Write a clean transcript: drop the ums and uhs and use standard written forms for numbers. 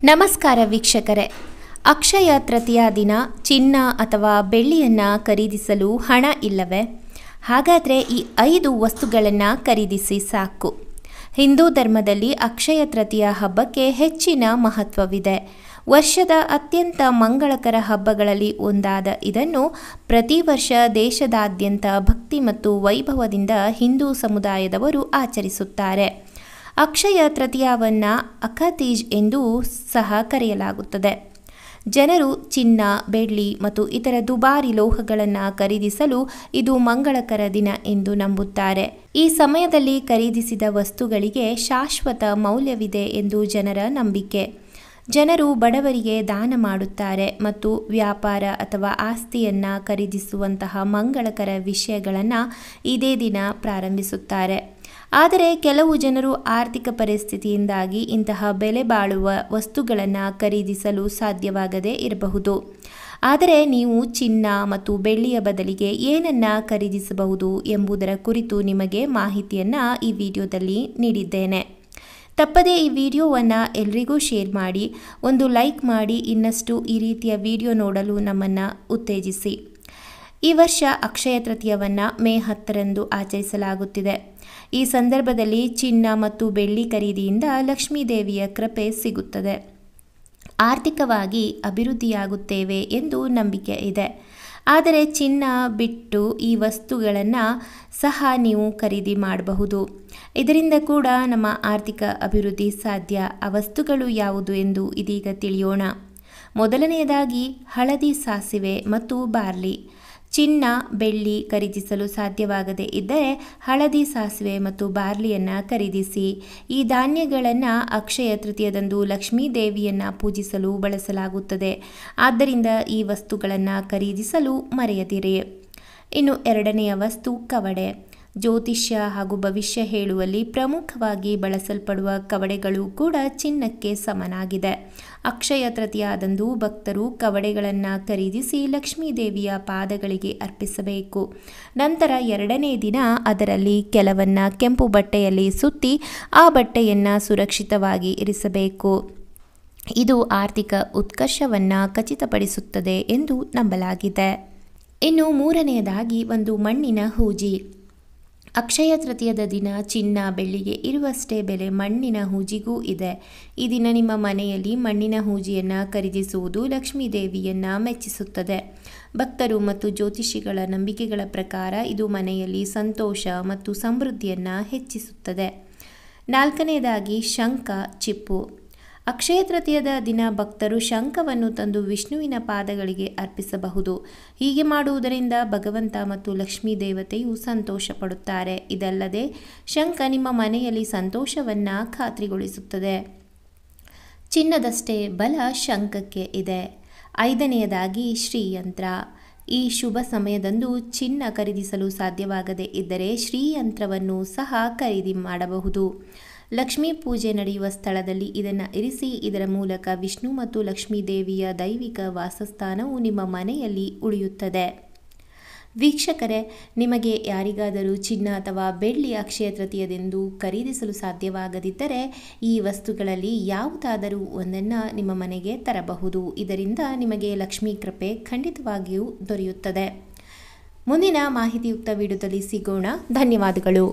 ನಮಸ್ಕಾರ ವೀಕ್ಷಕರೇ, ಅಕ್ಷಯ ತೃತೀಯ ದಿನ ಚಿನ್ನ ಅಥವಾ ಬೆಳ್ಳಿಯನ್ನು ಖರೀದಿಸಲು ಹಣ ಇಲ್ಲವೇ? ಹಾಗಾದರೆ ಈ 5 ವಸ್ತುಗಳನ್ನು ಖರೀದಿಸಿ ಸಾಕು. ಹಿಂದೂ ಧರ್ಮದಲ್ಲಿ ಅಕ್ಷಯ ತೃತೀಯ ಹಬ್ಬಕ್ಕೆ ಹೆಚ್ಚಿನ ಮಹತ್ವವಿದೆ. ವರ್ಷದ ಅತ್ಯಂತ ಮಂಗಳಕರ ಹಬ್ಬಗಳಲ್ಲಿ ಒಂದಾದ ಇದನ್ನು ಪ್ರತಿ ವರ್ಷ ದೇಶದಾದ್ಯಂತ ಭಕ್ತಿ ಮತ್ತು ವೈಭವದಿಂದ ಹಿಂದೂ ಸಮುದಾಯದವರು ಆಚರಿಸುತ್ತಾರೆ. ಅಕ್ಷಯ ತೃತೀಯವನ್ನು ಅಖತೀಜ್ ಎಂದೂ ಸಹ ಕರೆಯಲಾಗುತ್ತದೆ. ಜನರು ಚಿನ್ನ, ಬೆಳ್ಳಿ ಮತ್ತು ಇತರ ದುಬಾರಿ ಲೋಹಗಳನ್ನು ಖರೀದಿಸಲು ಇದು ಮಂಗಳಕರ ದಿನ ಎಂದು ನಂಬುತ್ತಾರೆ. ಈ ಸಮಯದಲ್ಲಿ ಖರೀದಿಸಿದ ವಸ್ತುಗಳಿಗೆ ಶಾಶ್ವತ ಮೌಲ್ಯವಿದೆ ಎಂದು ಜನರ ನಂಬಿಕೆ. ಜನರು ಬಡವರಿಗೆ ದಾನ ಮಾಡುತ್ತಾರೆ ಮತ್ತು ವ್ಯಾಪಾರ ಅಥವಾ ಆಸ್ತಿಯನ್ನು ಖರೀದಿಸುವಂತಹ ಮಂಗಳಕರ ವಿಷಯಗಳನ್ನು ಇದೇ ದಿನ ಪ್ರಾರಂಭಿಸುತ್ತಾರೆ. ಆದರೆ ಕೆಲವು ಜನರು ಆರ್ಥಿಕ ಪರಿಸ್ಥಿತಿಯಿಂದಾಗಿ ಇಂತಹ ಬೆಲೆ ಬಾಳುವ ವಸ್ತುಗಳನ್ನು ಖರೀದಿಸಲು ಸಾಧ್ಯವಾಗದೇ ಇರಬಹುದು. ಆದರೆ ನೀವು ಚಿನ್ನ ಮತ್ತು ಬೆಳ್ಳಿಯ ಬದಲಿಗೆ ಏನನ್ನು ಖರೀದಿಸಬಹುದು ಎಂಬುದರ ಕುರಿತು ನಿಮಗೆ ಮಾಹಿತಿಯನ್ನು ಈ ವಿಡಿಯೋದಲ್ಲಿ ನೀಡಿದ್ದೇನೆ. ತಪ್ಪದೇ ಈ ವಿಡಿಯೋವನ್ನು ಎಲ್ರಿಗೂ ಶೇರ್ ಮಾಡಿ, ಒಂದು ಲೈಕ್ ಮಾಡಿ, ಇನ್ನಷ್ಟು ಈ ರೀತಿಯ ವಿಡಿಯೋ ನೋಡಲು ನಮ್ಮನ್ನು ಉತ್ತೇಜಿಸಿ. ಈ ವರ್ಷ ಅಕ್ಷಯ ತೃತೀಯವನ್ನು ಮೇ 10ರಂದು ಆಚರಿಸಲಾಗುತ್ತಿದೆ. ಈ ಸಂದರ್ಭದಲ್ಲಿ ಚಿನ್ನ ಮತ್ತು ಬೆಳ್ಳಿ ಖರೀದಿಯಿಂದ ಲಕ್ಷ್ಮೀ ದೇವಿಯ ಕೃಪೆ ಸಿಗುತ್ತದೆ. ಆರ್ಥಿಕವಾಗಿ ಅಭಿವೃದ್ಧಿಯಾಗುತ್ತೇವೆ ಎಂದು ನಂಬಿಕೆ ಇದೆ. ಆದರೆ ಚಿನ್ನ ಬಿಟ್ಟು ಈ ವಸ್ತುಗಳನ್ನು ಸಹ ನೀವು ಖರೀದಿ ಮಾಡಬಹುದು. ಇದರಿಂದ ಕೂಡ ನಮ್ಮ ಆರ್ಥಿಕ ಅಭಿವೃದ್ಧಿ ಸಾಧ್ಯ. ಆ ವಸ್ತುಗಳು ಯಾವುದು ಎಂದು ಇದೀಗ ತಿಳಿಯೋಣ. ಮೊದಲನೆಯದಾಗಿ ಹಳದಿ ಸಾಸಿವೆ ಮತ್ತು ಬಾರ್ಲಿ. ಚಿನ್ನ, ಬೆಳ್ಳಿ ಖರೀದಿಸಲು ಸಾಧ್ಯವಾಗದೇ ಇದ್ದರೆ ಹಳದಿ ಸಾಸಿವೆ ಮತ್ತು ಬಾರ್ಲಿಯನ್ನು ಖರೀದಿಸಿ. ಈ ಧಾನ್ಯಗಳನ್ನು ಅಕ್ಷಯ ತೃತೀಯದಂದು ಲಕ್ಷ್ಮೀ ದೇವಿಯನ್ನು ಪೂಜಿಸಲು ಬಳಸಲಾಗುತ್ತದೆ. ಆದ್ದರಿಂದ ಈ ವಸ್ತುಗಳನ್ನು ಖರೀದಿಸಲು ಮರೆಯದಿರಿ. ಇನ್ನು ಎರಡನೆಯ ವಸ್ತು ಕವಡೆ. ಜ್ಯೋತಿಷ್ಯ ಹಾಗೂ ಭವಿಷ್ಯ ಹೇಳುವಲ್ಲಿ ಪ್ರಮುಖವಾಗಿ ಬಳಸಲ್ಪಡುವ ಕವಡೆಗಳು ಕೂಡ ಚಿನ್ನಕ್ಕೆ ಸಮನಾಗಿದೆ. ಅಕ್ಷಯ ತೃತೀಯದಂದು ಭಕ್ತರು ಕವಡೆಗಳನ್ನು ಖರೀದಿಸಿ ಲಕ್ಷ್ಮೀ ದೇವಿಯ ಪಾದಗಳಿಗೆ ಅರ್ಪಿಸಬೇಕು. ನಂತರ ಎರಡನೇ ದಿನ ಅದರಲ್ಲಿ ಕೆಲವನ್ನು ಕೆಂಪು ಬಟ್ಟೆಯಲ್ಲಿ ಸುತ್ತಿ ಆ ಬಟ್ಟೆಯನ್ನು ಸುರಕ್ಷಿತವಾಗಿ ಇರಿಸಬೇಕು. ಇದು ಆರ್ಥಿಕ ಉತ್ಕರ್ಷವನ್ನು ಖಚಿತಪಡಿಸುತ್ತದೆ ಎಂದು ನಂಬಲಾಗಿದೆ. ಇನ್ನು ಮೂರನೆಯದಾಗಿ ಒಂದು ಮಣ್ಣಿನ ಹೂಜಿ. ಅಕ್ಷಯ ತೃತೀಯದ ದಿನ ಚಿನ್ನ, ಬೆಳ್ಳಿಗೆ ಇರುವಷ್ಟೇ ಬೆಲೆ ಮಣ್ಣಿನ ಹೂಜಿಗೂ ಇದೆ. ಈ ದಿನ ನಿಮ್ಮ ಮನೆಯಲ್ಲಿ ಮಣ್ಣಿನ ಹೂಜಿಯನ್ನು ಖರೀದಿಸುವುದು ಲಕ್ಷ್ಮೀ ದೇವಿಯನ್ನು ಮೆಚ್ಚಿಸುತ್ತದೆ. ಭಕ್ತರು ಮತ್ತು ಜ್ಯೋತಿಷಿಗಳ ನಂಬಿಕೆಗಳ ಪ್ರಕಾರ ಇದು ಮನೆಯಲ್ಲಿ ಸಂತೋಷ ಮತ್ತು ಸಮೃದ್ಧಿಯನ್ನು ಹೆಚ್ಚಿಸುತ್ತದೆ. ನಾಲ್ಕನೆಯದಾಗಿ ಶಂಖ, ಚಿಪ್ಪು. ಅಕ್ಷಯ ತೃತೀಯದ ದಿನ ಭಕ್ತರು ಶಂಖವನ್ನು ತಂದು ವಿಷ್ಣುವಿನ ಪಾದಗಳಿಗೆ ಅರ್ಪಿಸಬಹುದು. ಹೀಗೆ ಮಾಡುವುದರಿಂದ ಭಗವಂತ ಮತ್ತು ಲಕ್ಷ್ಮೀ ದೇವತೆಯು ಸಂತೋಷ ಪಡುತ್ತಾರೆ. ಇದಲ್ಲದೆ ಶಂಖ ನಿಮ್ಮ ಮನೆಯಲ್ಲಿ ಸಂತೋಷವನ್ನು ಖಾತ್ರಿಗೊಳಿಸುತ್ತದೆ. ಚಿನ್ನದಷ್ಟೇ ಬಲ ಶಂಖಕ್ಕೆ ಇದೆ. ಐದನೆಯದಾಗಿ ಶ್ರೀಯಂತ್ರ. ಈ ಶುಭ ಸಮಯದಂದು ಚಿನ್ನ ಖರೀದಿಸಲು ಸಾಧ್ಯವಾಗದೇ ಇದ್ದರೆ ಶ್ರೀಯಂತ್ರವನ್ನು ಸಹ ಖರೀದಿ ಮಾಡಬಹುದು. ಲಕ್ಷ್ಮೀ ಪೂಜೆ ನಡೆಯುವ ಸ್ಥಳದಲ್ಲಿ ಇದನ್ನು ಇರಿಸಿ. ಇದರ ಮೂಲಕ ವಿಷ್ಣು ಮತ್ತು ಲಕ್ಷ್ಮೀ ದೇವಿಯ ದೈವಿಕ ವಾಸಸ್ಥಾನವು ನಿಮ್ಮ ಮನೆಯಲ್ಲಿ ಉಳಿಯುತ್ತದೆ. ವೀಕ್ಷಕರೇ, ನಿಮಗೆ ಯಾರಿಗಾದರೂ ಚಿನ್ನ ಅಥವಾ ಬೆಳ್ಳಿ ಅಕ್ಷಯ ತೃತೀಯದೆಂದು ಖರೀದಿಸಲು ಸಾಧ್ಯವಾಗದಿದ್ದರೆ ಈ ವಸ್ತುಗಳಲ್ಲಿ ಯಾವುದಾದರೂ ಒಂದನ್ನು ನಿಮ್ಮ ಮನೆಗೆ ತರಬಹುದು. ಇದರಿಂದ ನಿಮಗೆ ಲಕ್ಷ್ಮೀ ಕೃಪೆ ಖಂಡಿತವಾಗಿಯೂ ದೊರೆಯುತ್ತದೆ. ಮುಂದಿನ ಮಾಹಿತಿಯುಕ್ತ ವಿಡಿಯೋದಲ್ಲಿ ಸಿಗೋಣ. ಧನ್ಯವಾದಗಳು.